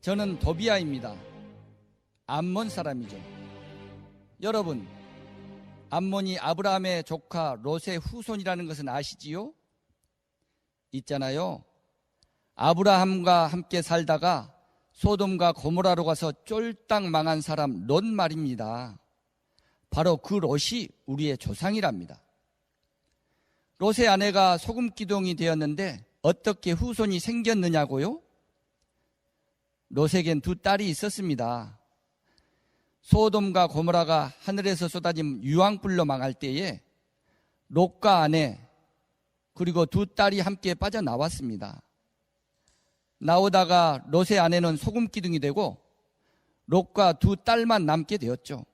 저는 도비아입니다. 암몬 사람이죠. 여러분, 암몬이 아브라함의 조카 롯의 후손이라는 것은 아시지요? 있잖아요. 아브라함과 함께 살다가 소돔과 고모라로 가서 쫄딱 망한 사람 롯 말입니다. 바로 그 롯이 우리의 조상이랍니다. 롯의 아내가 소금기둥이 되었는데 어떻게 후손이 생겼느냐고요? 롯에겐 두 딸이 있었습니다. 소돔과 고모라가 하늘에서 쏟아진 유황불로 망할 때에 롯과 아내 그리고 두 딸이 함께 빠져나왔습니다. 나오다가 롯의 아내는 소금기둥이 되고 롯과 두 딸만 남게 되었죠.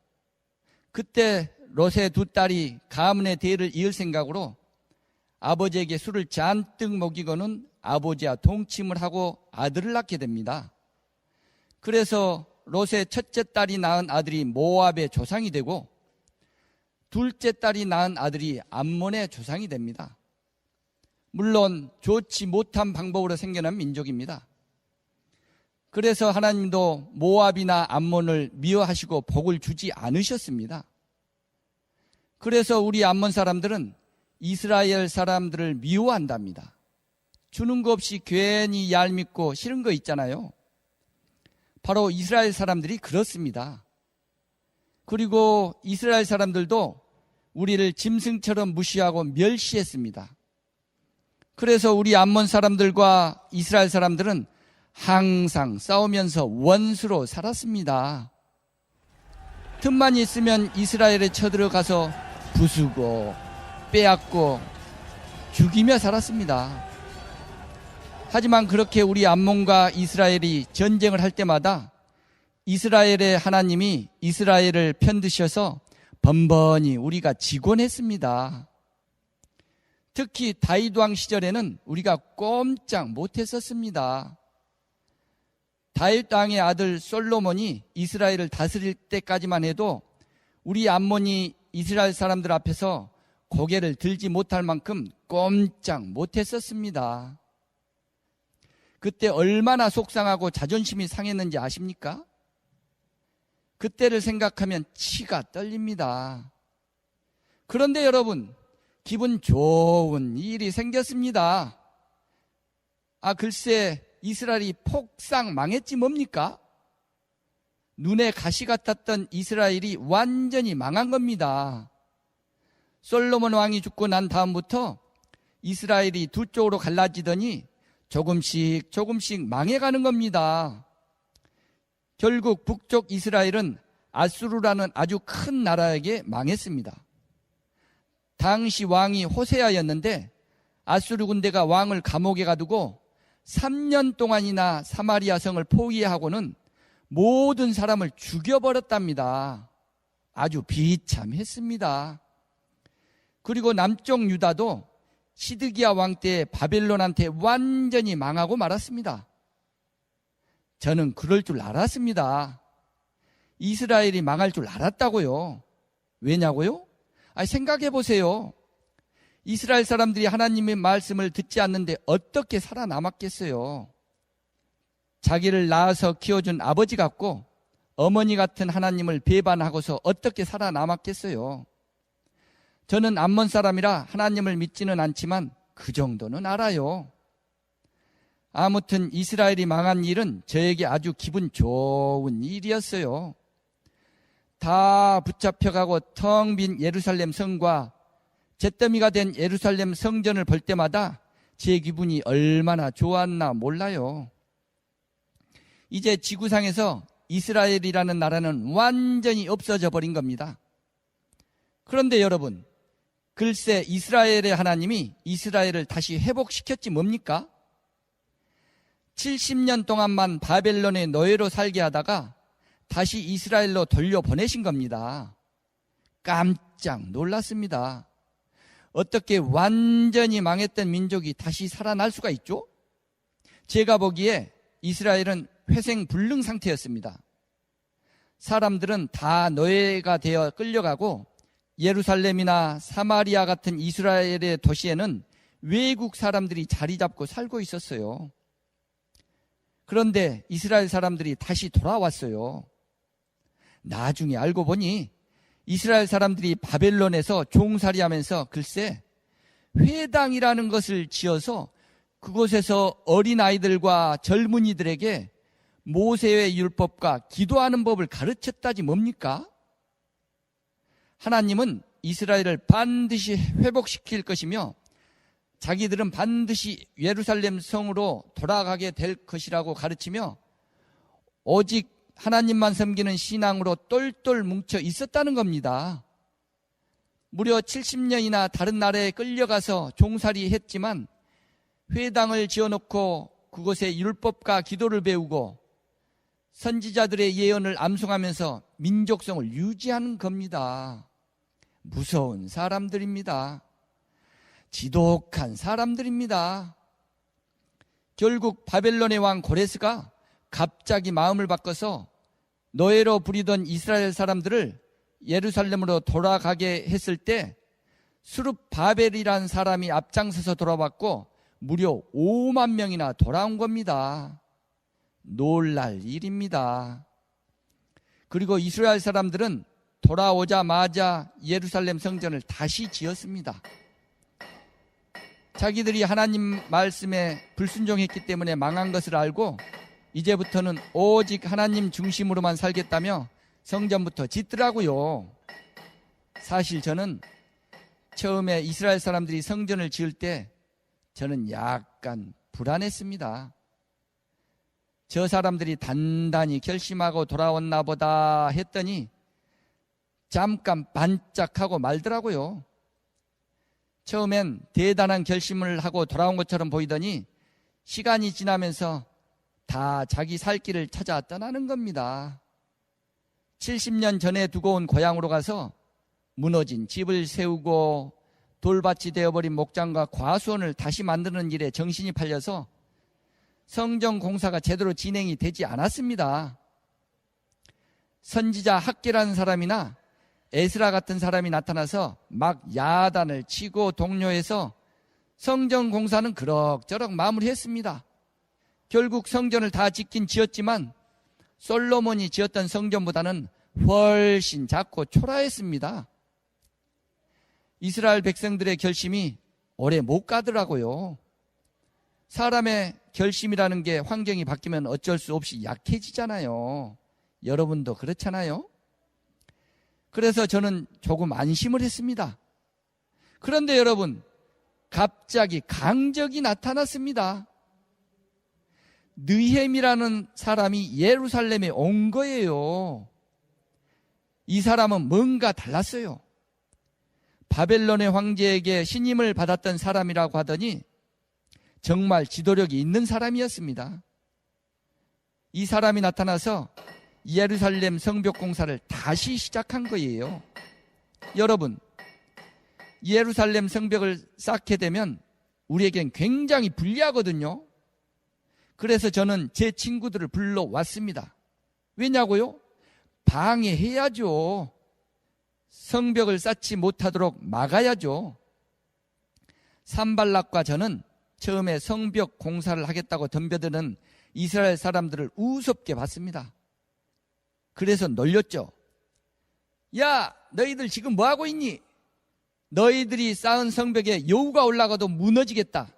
그때 롯의 두 딸이 가문의 대를 이을 생각으로 아버지에게 술을 잔뜩 먹이고는 아버지와 동침을 하고 아들을 낳게 됩니다. 그래서 롯의 첫째 딸이 낳은 아들이 모압의 조상이 되고 둘째 딸이 낳은 아들이 암몬의 조상이 됩니다. 물론 좋지 못한 방법으로 생겨난 민족입니다. 그래서 하나님도 모압이나 암몬을 미워하시고 복을 주지 않으셨습니다. 그래서 우리 암몬 사람들은 이스라엘 사람들을 미워한답니다. 주는 거 없이 괜히 얄밉고 싫은 거 있잖아요. 바로 이스라엘 사람들이 그렇습니다. 그리고 이스라엘 사람들도 우리를 짐승처럼 무시하고 멸시했습니다. 그래서 우리 암몬 사람들과 이스라엘 사람들은 항상 싸우면서 원수로 살았습니다. 틈만 있으면 이스라엘에 쳐들어가서 부수고 빼앗고 죽이며 살았습니다. 하지만 그렇게 우리 암몬과 이스라엘이 전쟁을 할 때마다 이스라엘의 하나님이 이스라엘을 편드셔서 번번이 우리가 지곤 했습니다. 특히 다윗 왕 시절에는 우리가 꼼짝 못했었습니다. 다윗 왕의 아들 솔로몬이 이스라엘을 다스릴 때까지만 해도 우리 암몬이 이스라엘 사람들 앞에서 고개를 들지 못할 만큼 꼼짝 못했었습니다. 그때 얼마나 속상하고 자존심이 상했는지 아십니까? 그때를 생각하면 치가 떨립니다. 그런데 여러분, 기분 좋은 일이 생겼습니다. 글쎄 이스라엘이 폭삭 망했지 뭡니까? 눈에 가시 같았던 이스라엘이 완전히 망한 겁니다. 솔로몬 왕이 죽고 난 다음부터 이스라엘이 두 쪽으로 갈라지더니 조금씩 망해가는 겁니다. 결국 북쪽 이스라엘은 아수르라는 아주 큰 나라에게 망했습니다. 당시 왕이 호세아였는데 아수르 군대가 왕을 감옥에 가두고 3년 동안이나 사마리아 성을 포위하고는 모든 사람을 죽여버렸답니다. 아주 비참했습니다. 그리고 남쪽 유다도 시드기야 왕 때 바벨론한테 완전히 망하고 말았습니다. 저는 그럴 줄 알았습니다. 이스라엘이 망할 줄 알았다고요. 왜냐고요? 생각해 보세요. 이스라엘 사람들이 하나님의 말씀을 듣지 않는데 어떻게 살아남았겠어요? 자기를 낳아서 키워준 아버지 같고 어머니 같은 하나님을 배반하고서 어떻게 살아남았겠어요? 저는 암몬 사람이라 하나님을 믿지는 않지만 그 정도는 알아요. 아무튼 이스라엘이 망한 일은 저에게 아주 기분 좋은 일이었어요. 다 붙잡혀가고 텅 빈 예루살렘 성과 잿더미가 된 예루살렘 성전을 볼 때마다 제 기분이 얼마나 좋았나 몰라요. 이제 지구상에서 이스라엘이라는 나라는 완전히 없어져 버린 겁니다. 그런데 여러분, 글쎄 이스라엘의 하나님이 이스라엘을 다시 회복시켰지 뭡니까? 70년 동안만 바벨론의 노예로 살게 하다가 다시 이스라엘로 돌려보내신 겁니다. 깜짝 놀랐습니다. 어떻게 완전히 망했던 민족이 다시 살아날 수가 있죠? 제가 보기에 이스라엘은 회생불능 상태였습니다. 사람들은 다 노예가 되어 끌려가고 예루살렘이나 사마리아 같은 이스라엘의 도시에는 외국 사람들이 자리 잡고 살고 있었어요. 그런데 이스라엘 사람들이 다시 돌아왔어요. 나중에 알고 보니 이스라엘 사람들이 바벨론에서 종살이하면서 글쎄 회당이라는 것을 지어서 그곳에서 어린아이들과 젊은이들에게 모세의 율법과 기도하는 법을 가르쳤다지 뭡니까? 하나님은 이스라엘을 반드시 회복시킬 것이며 자기들은 반드시 예루살렘 성으로 돌아가게 될 것이라고 가르치며 오직 하나님만 섬기는 신앙으로 똘똘 뭉쳐 있었다는 겁니다. 무려 70년이나 다른 나라에 끌려가서 종살이 했지만 회당을 지어놓고 그곳에 율법과 기도를 배우고 선지자들의 예언을 암송하면서 민족성을 유지하는 겁니다. 무서운 사람들입니다. 지독한 사람들입니다. 결국 바벨론의 왕 고레스가 갑자기 마음을 바꿔서 노예로 부리던 이스라엘 사람들을 예루살렘으로 돌아가게 했을 때 수룹바벨이라는 사람이 앞장서서 돌아왔고 무려 5만 명이나 돌아온 겁니다. 놀랄 일입니다. 그리고 이스라엘 사람들은 돌아오자마자 예루살렘 성전을 다시 지었습니다. 자기들이 하나님 말씀에 불순종했기 때문에 망한 것을 알고 이제부터는 오직 하나님 중심으로만 살겠다며 성전부터 짓더라고요. 사실 저는 처음에 이스라엘 사람들이 성전을 지을 때 저는 약간 불안했습니다. 저 사람들이 단단히 결심하고 돌아왔나 보다 했더니 잠깐 반짝하고 말더라고요. 처음엔 대단한 결심을 하고 돌아온 것처럼 보이더니 시간이 지나면서 다 자기 살 길을 찾아 떠나는 겁니다. 70년 전에 두고 온 고향으로 가서 무너진 집을 세우고 돌밭이 되어버린 목장과 과수원을 다시 만드는 일에 정신이 팔려서 성전 공사가 제대로 진행이 되지 않았습니다. 선지자 학개라는 사람이나 에스라 같은 사람이 나타나서 막 야단을 치고 독려해서 성전 공사는 그럭저럭 마무리했습니다. 결국 성전을 다 짓긴 지었지만 솔로몬이 지었던 성전보다는 훨씬 작고 초라했습니다. 이스라엘 백성들의 결심이 오래 못 가더라고요. 사람의 결심이라는 게 환경이 바뀌면 어쩔 수 없이 약해지잖아요. 여러분도 그렇잖아요. 그래서 저는 조금 안심을 했습니다. 그런데 여러분, 갑자기 강적이 나타났습니다. 느헤미라는 사람이 예루살렘에 온 거예요. 이 사람은 뭔가 달랐어요. 바벨론의 황제에게 신임을 받았던 사람이라고 하더니 정말 지도력이 있는 사람이었습니다. 이 사람이 나타나서 예루살렘 성벽 공사를 다시 시작한 거예요. 여러분, 예루살렘 성벽을 쌓게 되면 우리에겐 굉장히 불리하거든요. 그래서 저는 제 친구들을 불러왔습니다. 왜냐고요? 방해해야죠. 성벽을 쌓지 못하도록 막아야죠. 산발락과 저는 처음에 성벽 공사를 하겠다고 덤벼드는 이스라엘 사람들을 우습게 봤습니다. 그래서 놀렸죠. 야, 너희들 지금 뭐하고 있니? 너희들이 쌓은 성벽에 여우가 올라가도 무너지겠다.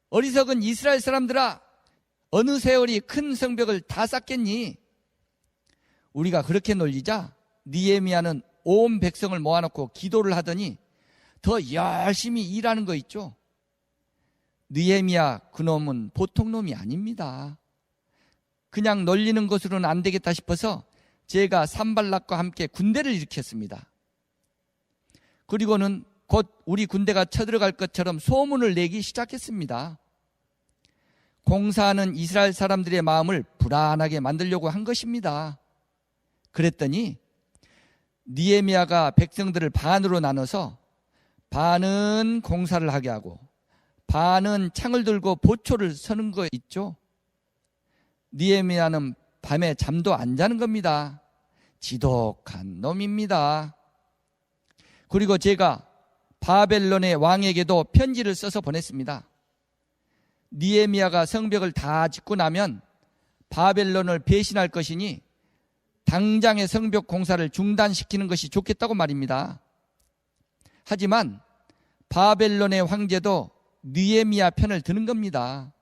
어리석은 이스라엘 사람들아, 어느 세월이 큰 성벽을 다 쌓겠니? 우리가 그렇게 놀리자 느헤미야는 온 백성을 모아놓고 기도를 하더니 더 열심히 일하는 거 있죠. 느헤미야 그놈은 보통 놈이 아닙니다. 그냥 놀리는 것으로는 안 되겠다 싶어서 제가 산발락과 함께 군대를 일으켰습니다. 그리고는 곧 우리 군대가 쳐들어갈 것처럼 소문을 내기 시작했습니다. 공사하는 이스라엘 사람들의 마음을 불안하게 만들려고 한 것입니다. 그랬더니 느헤미야가 백성들을 반으로 나눠서 반은 공사를 하게 하고 반은 창을 들고 보초를 서는 거 있죠. 느헤미야는 밤에 잠도 안 자는 겁니다. 지독한 놈입니다. 그리고 제가 바벨론의 왕에게도 편지를 써서 보냈습니다. 느헤미야가 성벽을 다 짓고 나면 바벨론을 배신할 것이니 당장의 성벽 공사를 중단시키는 것이 좋겠다고 말입니다. 하지만 바벨론의 황제도 느헤미야 편을 드는 겁니다.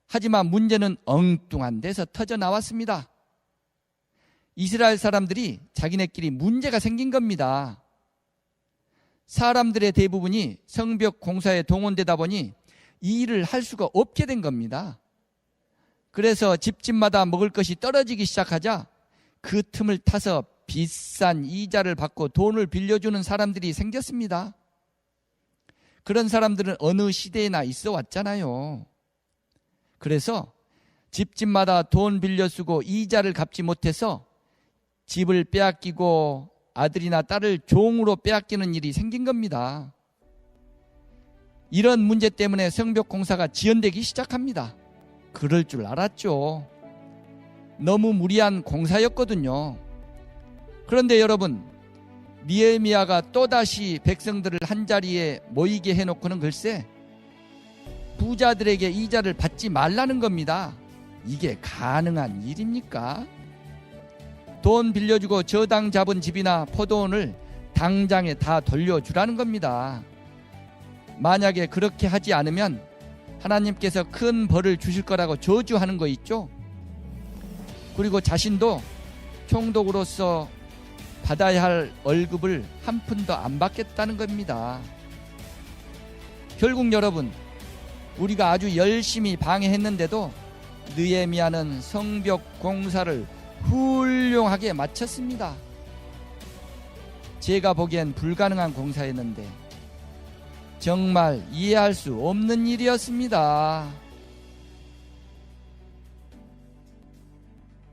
하지만 문제는 엉뚱한 데서 터져 나왔습니다. 이스라엘 사람들이 자기네끼리 문제가 생긴 겁니다. 사람들의 대부분이 성벽 공사에 동원되다 보니 이 일을 할 수가 없게 된 겁니다. 그래서 집집마다 먹을 것이 떨어지기 시작하자 그 틈을 타서 비싼 이자를 받고 돈을 빌려주는 사람들이 생겼습니다. 그런 사람들은 어느 시대에나 있어 왔잖아요. 그래서 집집마다 돈 빌려 쓰고 이자를 갚지 못해서 집을 빼앗기고 아들이나 딸을 종으로 빼앗기는 일이 생긴 겁니다. 이런 문제 때문에 성벽 공사가 지연되기 시작합니다. 그럴 줄 알았죠. 너무 무리한 공사였거든요. 그런데 여러분, 느헤미야가 또다시 백성들을 한자리에 모이게 해놓고는 글쎄 부자들에게 이자를 받지 말라는 겁니다. 이게 가능한 일입니까? 돈 빌려주고 저당 잡은 집이나 포도원을 당장에 다 돌려주라는 겁니다. 만약에 그렇게 하지 않으면 하나님께서 큰 벌을 주실 거라고 저주하는 거 있죠? 그리고 자신도 총독으로서 받아야 할 월급을 한 푼도 안 받겠다는 겁니다. 결국 여러분, 우리가 아주 열심히 방해했는데도 느헤미야는 성벽 공사를 훌륭하게 마쳤습니다. 제가 보기엔 불가능한 공사였는데 정말 이해할 수 없는 일이었습니다.